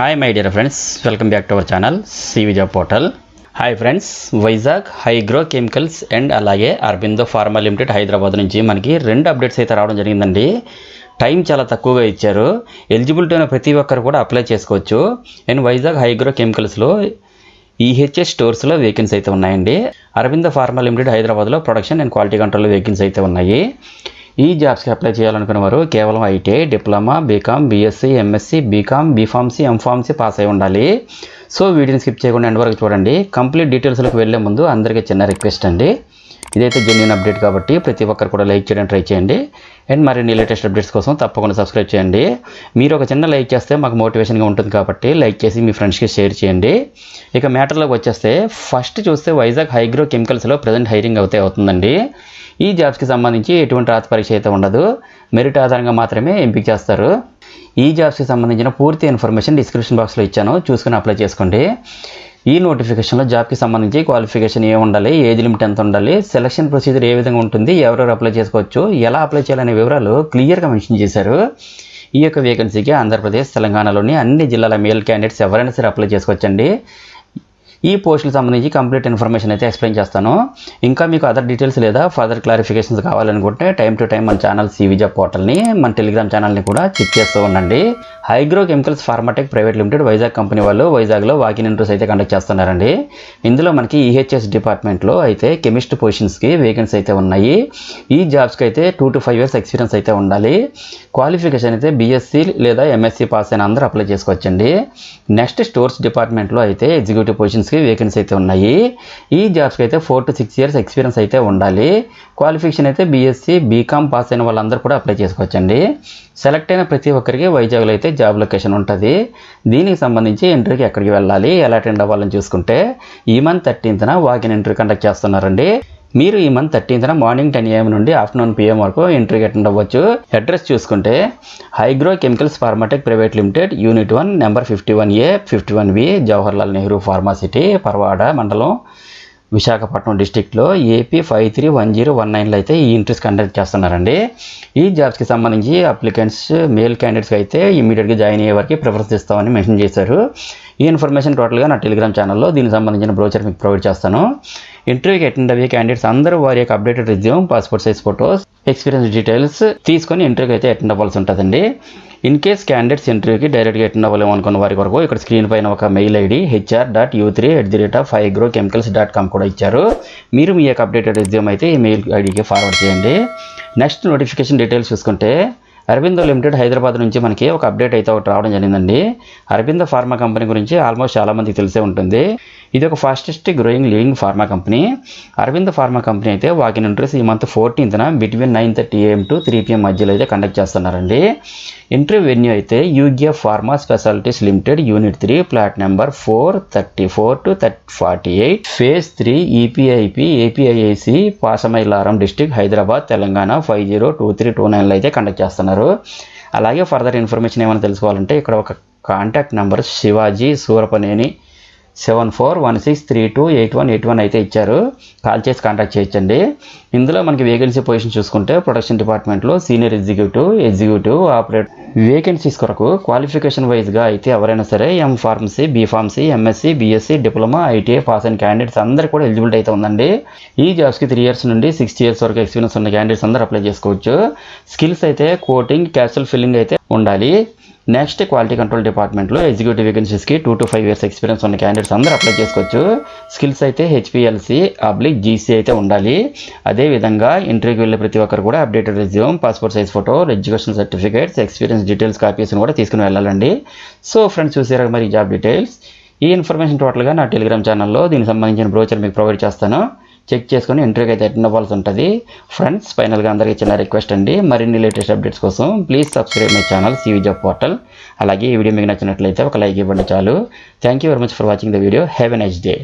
Hi my dear friends, welcome back to our channel CV job portal. Hi friends, Vizag Hygro Chemicals and అలాగే Aurobindo pharma limited Hyderabad నుంచి మనకి 2 updates అయితే రావడం జరిగిందండి. టైం చాలా తక్కువగా ఇచ్చారు. ఎలిజిబిలిటీ అయిన ప్రతి ఒక్కరు కూడా అప్లై చేసుకోవచ్చు. అండ్ వైజాగ్ హైగ్రో కెమికల్స్లో ఈహెచ్ఎస్ స్టోర్స్లో వేకెన్సీ అయితే ఉన్నాయండి. అరబిందో ఫార్మా లిమిటెడ్ హైదరాబాద్లో ప్రొడక్షన్ అండ్ క్వాలిటీ కంట్రోల్లో వేకెన్సీ అయితే ఉన్నాయి. ఈ జాబ్స్కి అప్లై చేయాలనుకున్న వారు కేవలం ITI, diploma, BCom, BSc, MSc, BCom, B pharmacy, M pharmacy pass అయి ఉండాలి. సో వీడియోని స్కిప్ చేయకుండా ఎండ్ వరకు చూడండి. కంప్లీట్ డీటెయిల్స్లోకి వెళ్ళే ముందు అందరికీ చిన్న రిక్వెస్ట్ అండి, ఇదైతే జెన్యూన్ అప్డేట్ కాబట్టి ప్రతి ఒక్కరు కూడా లైక్ చేయడానికి ట్రై చేయండి. అండ్ మరిన్ని లేటెస్ట్ అప్డేట్స్ కోసం తప్పకుండా సబ్స్క్రైబ్ చేయండి. మీరు ఒక చిన్న లైక్ చేస్తే మాకు మోటివేషన్గా ఉంటుంది కాబట్టి లైక్ చేసి మీ ఫ్రెండ్స్కి షేర్ చేయండి. ఇక మ్యాటర్లోకి వచ్చేస్తే ఫస్ట్ చూస్తే వైజాగ్ హైగ్రో కెమికల్స్లో ప్రజెంట్ హైరింగ్ అవుతుందండి. ఈ జాబ్స్కి సంబంధించి ఎటువంటి రాత పరీక్ష అయితే ఉండదు, మెరిట్ ఆధారంగా మాత్రమే ఎంపిక చేస్తారు. ఈ జాబ్స్కి సంబంధించిన పూర్తి ఇన్ఫర్మేషన్ డిస్క్రిప్షన్ బాక్స్లో ఇచ్చాను, చూసుకుని అప్లై చేసుకోండి. ఈ నోటిఫికేషన్లో జాబ్కి సంబంధించి క్వాలిఫికేషన్ ఏమి ఉండాలి, ఏజ్ లిమిట్ ఎంత ఉండాలి, సెలక్షన్ ప్రొసీజర్ ఏ విధంగా ఉంటుంది, ఎవరెవరు అప్లై చేసుకోవచ్చు, ఎలా అప్లై చేయాలనే వివరాలు క్లియర్గా మెన్షన్ చేశారు. ఈ యొక్క వేకెన్సీకి ఆంధ్రప్రదేశ్, తెలంగాణలోని అన్ని జిల్లాల మేల్ క్యాండిడేట్స్ ఎవరైనా సరే అప్లై చేసుకోవచ్చండి. ఈ పోస్టులకు సంబంధించి కంప్లీట్ ఇన్ఫర్మేషన్ అయితే ఎక్స్ప్లెయిన్ చేస్తాను. ఇంకా మీకు అదర్ డీటెయిల్స్ లేదా ఫర్దర్ క్లారిఫికేషన్స్ కావాలనుకుంటే టైం టు టైం మన ఛానల్ సివి జాబ్ పోర్టల్ని, మన టెలిగ్రామ్ ఛానల్ని కూడా చెక్ చేస్తూ ఉండండి. Hygro chemicals pharmatech private limited Vizag company వాళ్ళు వైజాగ్లో వాకిన్ ఇంటర్వ్యూస్ అయితే కండక్ట్ చేస్తున్నారండి. ఇందులో మనకి ఈహెచ్ఎస్ డిపార్ట్మెంట్లో అయితే కెమిస్ట్ పొజిషన్స్కి వేకెన్సీ అయితే ఉన్నాయి. ఈ జాబ్స్కి అయితే 2 to 5 years ఎక్స్పీరియన్స్ అయితే ఉండాలి. క్వాలిఫికేషన్ అయితే బీఎస్సీ లేదా ఎంఎస్సీ పాస్ అయిన అందరూ అప్లై చేసుకోవచ్చండి. నెక్స్ట్ స్టోర్స్ డిపార్ట్మెంట్లో అయితే ఎగ్జిక్యూటివ్ పొజిషన్స్కి వేకెన్సీ అయితే ఉన్నాయి. ఈ జాబ్స్కి అయితే 4 to 6 years ఎక్స్పీరియన్స్ అయితే ఉండాలి. క్వాలిఫికేషన్ అయితే బీఎస్సీ, బీకామ్ పాస్ అయిన వాళ్ళందరూ కూడా అప్లై చేసుకోవచ్చండి. సెలెక్ట్ అయిన ప్రతి ఒక్కరికి వైజాగ్లో అయితే జాబ్ లొకేషన్ ఉంటుంది. దీనికి సంబంధించి ఇంటర్వ్యూకి ఎక్కడికి వెళ్ళాలి, ఎలా అటెండ్ అవ్వాలని చూసుకుంటే ఈ month 13th walk in interview conduct చేస్తున్నారండి. మీరు ఈ మంత్ 13th మార్నింగ్ 10 AM నుండి ఆఫ్టర్నూన్ PM వరకు ఇంటర్వ్యూకి అటెండ్ అవ్వచ్చు. అడ్రస్ చూసుకుంటే Hygro chemicals pharmatech private limited, unit 1, number 51A, 51B, Jawaharlal Nehru pharma city, Parwada మండలం, విశాఖపట్నం డిస్టిక్లో AP 531019లో అయితే ఈ ఇంటర్వ్యూస్ కండక్ట్ చేస్తున్నారండి. ఈ జాబ్స్కి సంబంధించి అప్లికెంట్స్ మేల్ క్యాండిడేట్స్కి అయితే ఇమీడియట్గా జాయిన్ అయ్యే వరకు ప్రిఫరెన్స్ ఇస్తామని మెన్షన్ చేశారు. ఈ ఇన్ఫర్మేషన్ టోటల్గా నా టెలిగ్రామ్ ఛానల్లో దీనికి సంబంధించిన బ్రోచర్ మీకు ప్రొవైడ్ చేస్తాను. ఇంటర్వ్యూకి అటెండ్ అయ్యే క్యాండిడేట్స్ అందరూ వారి యొక్క updated resume, passport size photos, experience details తీసుకొని ఇంటర్వ్యూకి అయితే అటెండ్ అవ్వాల్సి ఉంటుందండి. ఇన్ కేస్ క్యాండిడేట్స్ ఇంటర్వ్యూకి డైరెక్ట్గా అటెండ్ అవ్వలేము అనుకున్న వారి వరకు ఇక్కడ స్క్రీన్ పైన ఒక మెయిల్ ఐడి hr.u3@higrochemicals.com కూడా ఇచ్చారు. మీరు మీ యొక్క అప్డేటెడ్ రెజ్యూమ్ అయితే ఈ మెయిల్ ఐడికి ఫార్వర్డ్ చేయండి. నెక్స్ట్ నోటిఫికేషన్ డీటెయిల్స్ చూసుకుంటే అరబిందో లిమిటెడ్ హైదరాబాద్ నుంచి మనకి ఒక అప్డేట్ అయితే ఒకటి రావడం జరిగిందండి. అరబిందో ఫార్మా కంపెనీ గురించి ఆల్మోస్ట్ చాలామందికి తెలిసే ఉంటుంది. ఇది ఒక fastest growing leading pharma company. Aurobindo pharma company అయితే వాకిన్ ఇంటర్వ్యూస్ ఈ month 14th between 9:30 AM to 3 PM మధ్యలో అయితే కండక్ట్ చేస్తున్నారండి. ఇంటర్వ్యూ వెన్యూ అయితే యూగిఎఫ్ pharma specialities limited, unit 3, plot number 434 to 48, phase 3, EPIP APIIC, Pashamylaram district, Hyderabad, Telangana 502329లో అయితే కండక్ట్ చేస్తున్నారు. అలాగే ఫర్దర్ ఇన్ఫర్మేషన్ ఏమైనా తెలుసుకోవాలంటే ఇక్కడ ఒక కాంటాక్ట్ నెంబర్ శివాజీ సూరపనేని 7416328181 అయితే ఇచ్చారు. కాల్ చేసి కాంటాక్ట్ చేయొచ్చండి. ఇందులో మనకి వేకెన్సీ పొజిషన్ చూసుకుంటే ప్రొడక్షన్ డిపార్ట్మెంట్లో సీనియర్ ఎగ్జిక్యూటివ్ ఆపరేటర్ వేకెన్సీస్ కొరకు క్వాలిఫికేషన్ వైజ్గా అయితే ఎవరైనా సరే M Pharmacy, B Pharmacy, MSc, BSc, diploma, ITI pass అయిన క్యాండిడేట్స్ అందరూ కూడా ఎలిజిబిలిటీ అయితే ఉందండి. ఈ జాబ్స్కి 3 years నుండి 6 years వరకు ఎక్స్పీరియన్స్ ఉన్న క్యాండిడేట్స్ అందరూ అప్లై చేసుకోవచ్చు. స్కిల్స్ అయితే కోటింగ్, క్యాషువల్ ఫిల్లింగ్ అయితే ఉండాలి. నెక్స్ట్ క్వాలిటీ కంట్రోల్ డిపార్ట్మెంట్లో ఎగ్జిక్యూటివ్ వేకెన్సీస్కి 2 to 5 years ఎక్స్పీరియన్స్ ఉన్న క్యాండిడేట్స్ అందరూ అప్లై చేసుకోవచ్చు. స్కిల్స్ అయితే HPLC/GC అయితే ఉండాలి. అదేవిధంగా ఇంటర్వ్యూకి వెళ్ళే ప్రతి ఒక్కరు కూడా updated resume, passport size photo, education certificates, experience details కాపీస్ని కూడా తీసుకుని వెళ్ళాలండి. సో ఫ్రెండ్స్, చూసారా మరి జాబ్ డీటెయిల్స్. ఈ ఇన్ఫర్మేషన్ టోటల్గా నా టెలిగ్రామ్ ఛానల్లో దీనికి సంబంధించిన బ్రోచర్ మీకు ప్రొవైడ్ చేస్తాను. చెక్ చేసుకొని ఇంటర్వ్యూకి అయితే అటెండ్ అవ్వాల్సి ఉంటుంది. ఫ్రెండ్స్, ఫైనల్గా అందరికీ చిన్న రిక్వెస్ట్ అండి, మరిన్ని లేటెస్ట్ అప్డేట్స్ కోసం please subscribe my channel CV job portal. అలాగే ఈ వీడియో మీకు నచ్చినట్లయితే ఒక లైక్ ఇవ్వండి చాలు. Thank you very much for watching the video. Have a nice day.